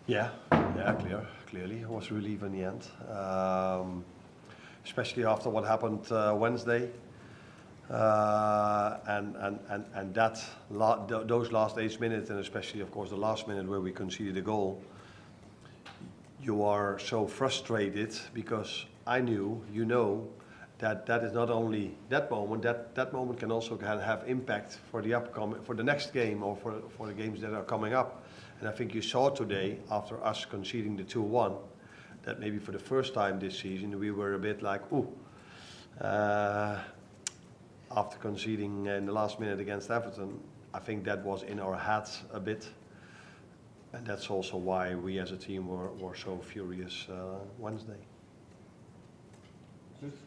Yeah, clearly. It was relief in the end. Especially after what happened Wednesday. And those last 8 minutes, and especially, of course, the last minute where we conceded a goal, you are so frustrated because I knew, that is not only that moment. That moment can also have impact for the next game or for the games that are coming up. And I think you saw today, after us conceding the 2-1, that maybe for the first time this season we were a bit like, after conceding in the last minute against Everton. I think that was in our heads a bit. And that's also why we as a team were so furious Wednesday. Just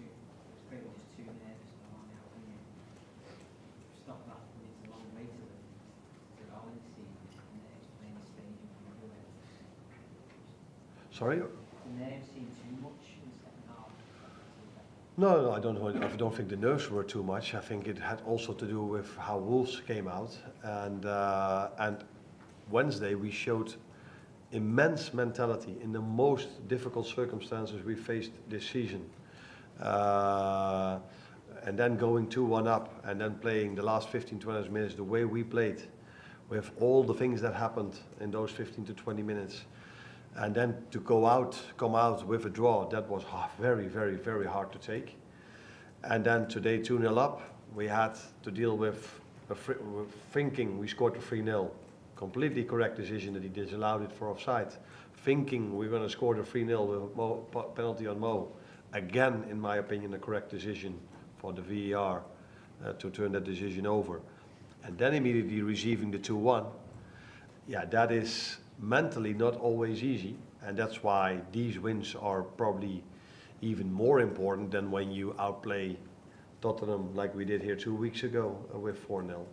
pretty much too nervous for Arne, how can you stop that when it's a long way to the Arnold team and it's playing the stadium from everywhere? Sorry? The nerves seem too much in the second half. No, I don't think the nerves were too much. I think it had also to do with how Wolves came out, and Wednesday we showed immense mentality in the most difficult circumstances we faced this season. And then going 2-1 up and then playing the last 15-20 minutes the way we played, with all the things that happened in those 15 to 20 minutes, and then to come out with a draw, that was very, very, very hard to take. And then today 2-0 up, we had to deal with thinking we scored the 3-0. Completely correct decision that he disallowed it for offside. Thinking we're going to score the 3-0 with a penalty on Mo. Again, in my opinion, a correct decision for the VAR to turn that decision over. And then immediately receiving the 2-1. Yeah, that is mentally not always easy. And that's why these wins are probably even more important than when you outplay Tottenham like we did here 2 weeks ago with 4-0.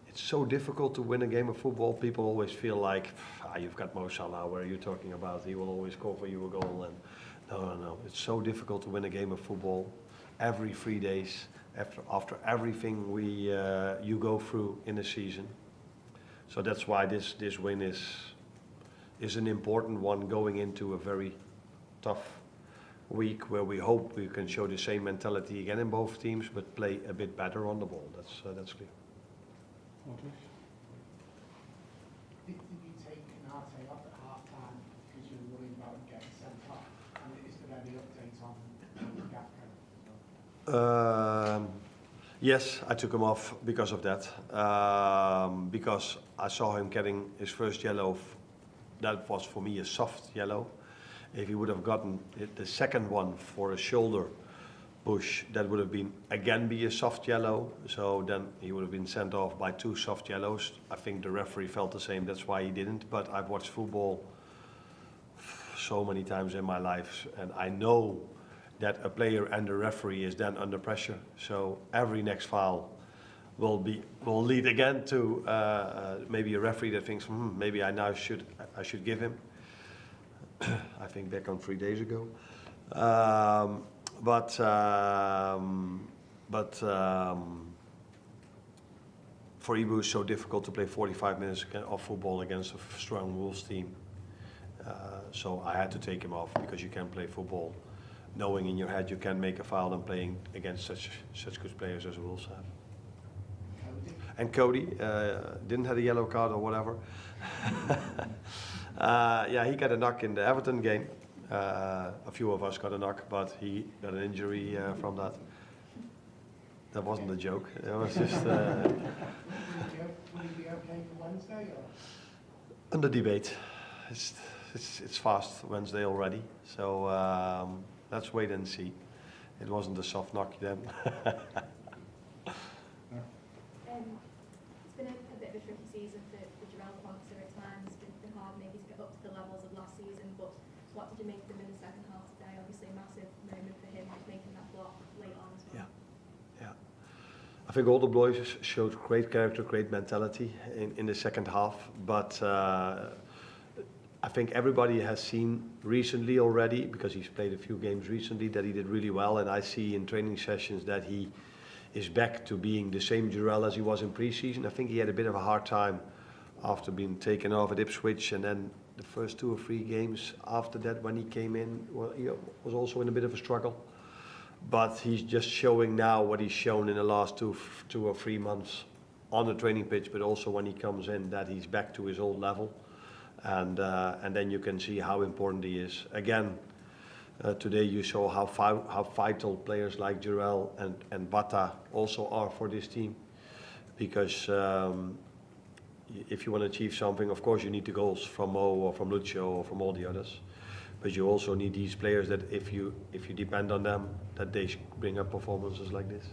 It's so difficult to win a game of football. People always feel like, you've got Mo Salah, where are you talking about? He will always score for you a goal. And no. It's so difficult to win a game of football every 3 days after everything you go through in a season. So that's why this win is an important one going into a very tough week where we hope we can show the same mentality again in both teams, but play a bit better on the ball. That's clear. Did you take Arte off at half time because you were worried about him getting sent off? And is there any update on Gakpo? Yes, I took him off because of that. Because I saw him getting his first yellow. That was for me a soft yellow. If he would have gotten the second one for a shoulder push, that would have been a soft yellow. So then he would have been sent off by 2 soft yellows. I think the referee felt the same. That's why he didn't. But I've watched football so many times in my life, and I know that a player and the referee is then under pressure. So every next foul will lead again to maybe a referee that thinks, maybe I should give him. I think back on 3 days ago. But for Ibu it's so difficult to play 45 minutes of football against a strong Wolves team. So I had to take him off because you can't play football knowing in your head you can make a foul and playing against such good players as Wolves have. And Cody didn't have a yellow card or whatever. He got a knock in the Everton game. A few of us got a knock, but he got an injury from that. That wasn't a joke. It was just. Will he be okay for Wednesday? Or? Under debate. It's fast Wednesday already, so let's wait and see. It wasn't a soft knock then. It's been a bit of a tricky season for Jarell Quansah at times. It's been hard maybe to get up to the levels of last season, but what did you make of him in the second half today? Obviously a massive moment for him, making that block late on as well. Yeah. I think all the boys showed great character, great mentality in the second half, but I think everybody has seen recently already, because he's played a few games recently, that he did really well, and I see in training sessions that he is back to being the same Jarell as he was in pre-season. I think he had a bit of a hard time after being taken off at Ipswich, and then the first 2 or 3 games after that when he came in, well, he was also in a bit of a struggle. But he's just showing now what he's shown in the last 2 or 3 months on the training pitch, but also when he comes in, that he's back to his old level. And then you can see how important he is. Again, today you saw how vital players like Jurel and Bata also are for this team. Because if you want to achieve something, of course you need the goals from Mo or from Lucio or from all the others. But you also need these players that if you depend on them, that they bring up performances like this.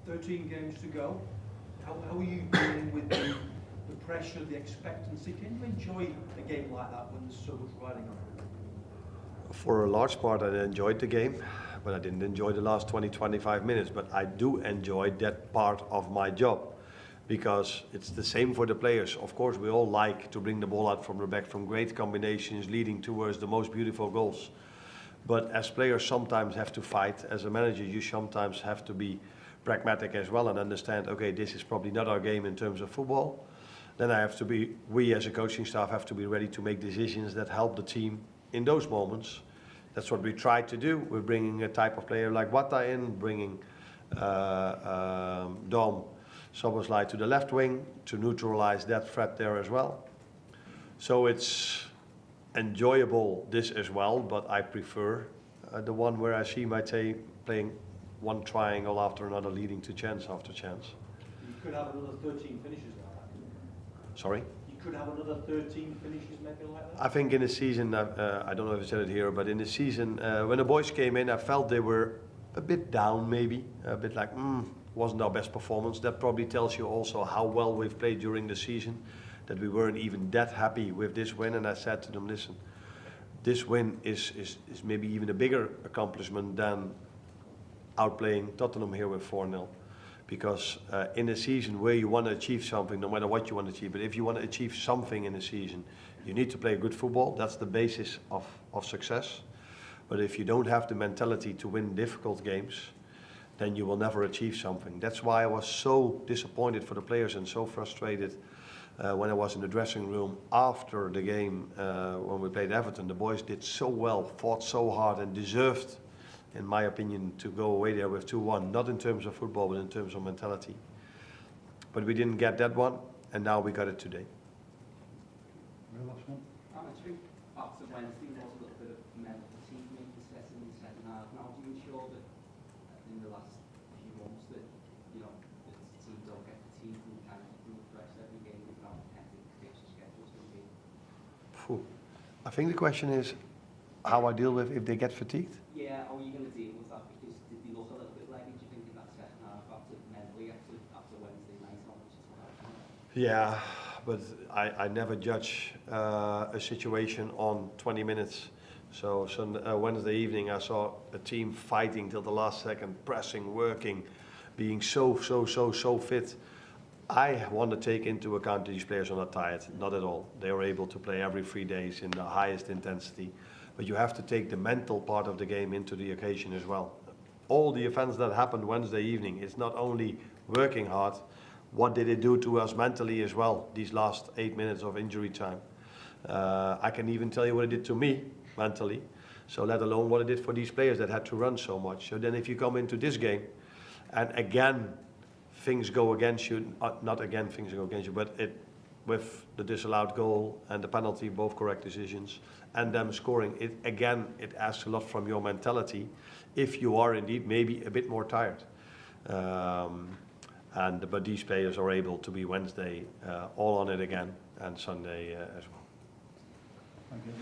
13 games to go. How are you dealing with the pressure, the expectancy? Can you enjoy a game like that when there's so much riding on it? For a large part, I enjoyed the game, but I didn't enjoy the last 20-25 minutes. But I do enjoy that part of my job, because it's the same for the players. Of course, we all like to bring the ball out from the back from great combinations leading towards the most beautiful goals. But as players sometimes have to fight. As a manager, you sometimes have to be pragmatic as well and understand, okay, this is probably not our game in terms of football. Then we as a coaching staff have to be ready to make decisions that help the team in those moments. That's what we try to do. We're bringing a type of player like Wata in, bringing Dom Soboslai to the left wing to neutralize that threat there as well. So it's enjoyable this as well, but I prefer the one where I see Maite playing one triangle after another, leading to chance after chance. You could have another 13 finishes like that. Sorry? You could have another 13 finishes maybe like that? I think in the season, I don't know if I said it here, but in the season, when the boys came in, I felt they were a bit down maybe, a bit like, wasn't our best performance. That probably tells you also how well we've played during the season, that we weren't even that happy with this win. And I said to them, listen, this win is maybe even a bigger accomplishment than outplaying Tottenham here with 4-0. Because in a season where you want to achieve something, no matter what you want to achieve, but if you want to achieve something in a season, you need to play good football. That's the basis of success. But if you don't have the mentality to win difficult games, then you will never achieve something. That's why I was so disappointed for the players and so frustrated when I was in the dressing room after the game when we played Everton. The boys did so well, fought so hard and deserved, in my opinion, to go away there with 2-1, not in terms of football, but in terms of mentality. But we didn't get that one, and now we got it today. Very last one. I think after Wednesday there was a little bit of mental fatigue maybe setting in the second half. Now, do you ensure that in the last few months that, you know, the team don't get fatigued and kind of refreshed every game without hectic fixture schedules going to be? I think the question is how I deal with if they get fatigued. Yeah, how are you going to deal with that? Because did they look a little bit leggy, do you think, in that second half after mentally after Wednesday night on, which is what happened? Yeah, but I never judge a situation on 20 minutes. So Wednesday evening I saw a team fighting till the last second, pressing, working, being so fit. I want to take into account these players are not tired, not at all. They are able to play every 3 days in the highest intensity. But you have to take the mental part of the game into the occasion as well. All the events that happened Wednesday evening, it's not only working hard, what did it do to us mentally as well, these last 8 minutes of injury time. I can even tell you what it did to me mentally, so let alone what it did for these players that had to run so much. So then if you come into this game, and again, things go against you, not again things go against you, but with the disallowed goal and the penalty, both correct decisions, and them scoring, it asks a lot from your mentality if you are indeed maybe a bit more tired. But these players are able to be Wednesday all on it again, and Sunday as well. Thank you.